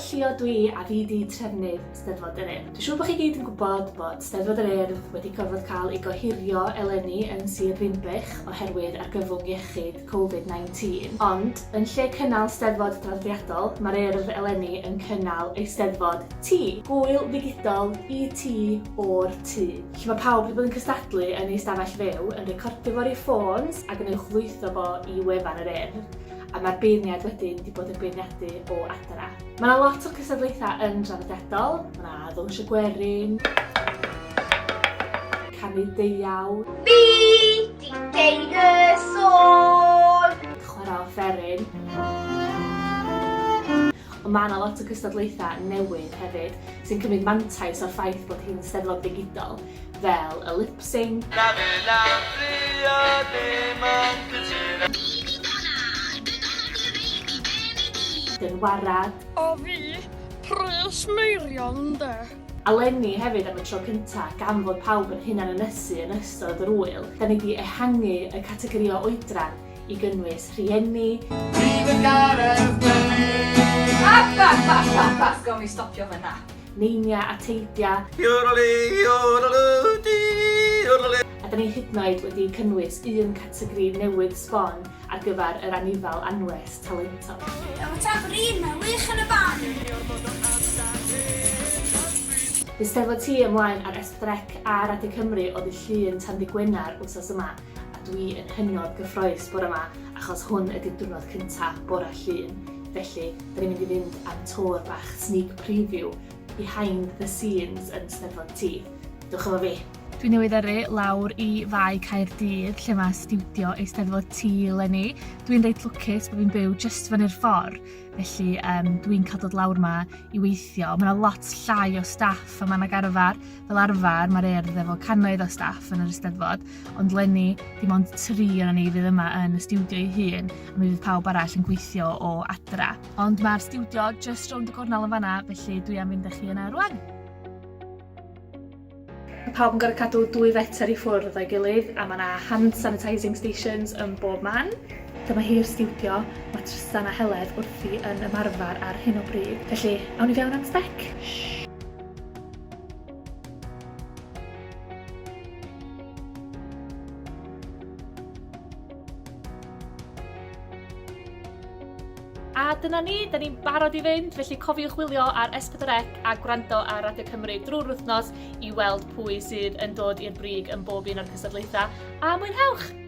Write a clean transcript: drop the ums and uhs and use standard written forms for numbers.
Llio dwi a fi di trefnu'r Eisteddfod yr Urdd. Dwi'n siŵr bod chi gyd yn gwybod bod Eisteddfod yr Urdd wedi gorfod cael ei gohirio eleni yn Sir Ddinbych oherwydd argyfwng iechyd Covid-19. Ond, yn lle cynnal Eisteddfod draddodiadol, mae'r Urdd eleni yn cynnal Eisteddfod T. Gwyl, ddigidol, T o'r T. Lle mae pawb wedi bod yn cystadlu yn ei stafell fyw, yn recordio fo'r ei ffôns ac yn uwchlwytho fo i wefan yr Urdd. A mae'r beirniad wedyn wedi bod yn beirniadu o adra. Mae yna lot o cystadlaethau yn draddodiadol. Mae yna ddwnsio gwerin, canu deuaw, fi di deud y sôn, chwarae offeryn. Ond mae yna lot o cystadlaethau newydd hefyd sy'n cymryd mantais o'r ffaith bod hi'n Eisteddfod ddigidol, fel y lip-sync, warad. O fi, pres meirion de. A leni hefyd am y tro cyntaf gan fod pawb yn hunan ynysu yn ystod yr wyl. Da ni wedi ehangu y categori o oedran i gynnwys rhieni. Gawn ni stopio fyna. Neinia a teidia. A da ni hyd yn oed wedi cynnwys un categori newydd sbon ar gyfer yr anifal anwes talentog. Efo tafrin na wych yn y ban. Eisteddfod T ymlaen ar Eisteddfod a Radio Cymru o ddi llun tan ddi Gwener wsos yma, a dwi yn hynod gyffrous bore yma achos hwn ydy'r diwrnod cyntaf bore llun. Felly, da ni'n mynd i fynd am tour bach sneak preview behind the scenes yn Eisteddfod T. Dewch efo fi. Dwi'n newydd yrru lawr i fai Caerdydd lle mae studio Eisteddfod T leni. Dwi'n reit lwcus bod fi'n byw just fyny'r ffordd, felly dwi'n cael dod lawr yma i weithio. Mae yna lot llai o staff yma nag arfer. Fel arfer mae'r Urdd efo cannoedd o staff yn yr Eisteddfod, ond leni dim ond 3 o'n ni fydd yma yn y studio ei hun, a mi fydd pawb arall yn gweithio o adra. Ond mae'r studio just rownd y gornel yn fanna, felly dwi am fynd â chi yna rwan. Mae pawb yn gorfod cadw 2 fetr i ffwrdd o'i gilydd a mae yna hand sanitising stations yn bob man. Dyma hi'r studio, mae Tristan a Heledd wrthi yn ymarfer ar hyn o bryd. Felly, awn ni fewn am sbec. A dyna ni, da ni'n barod i fynd, felly cofiwch wylio ar S4C a gwrando ar Radio Cymru drwy'r wythnos i weld pwy sydd yn dod i'r brig yn bob un o'r cystadlaethau. A mwynhewch!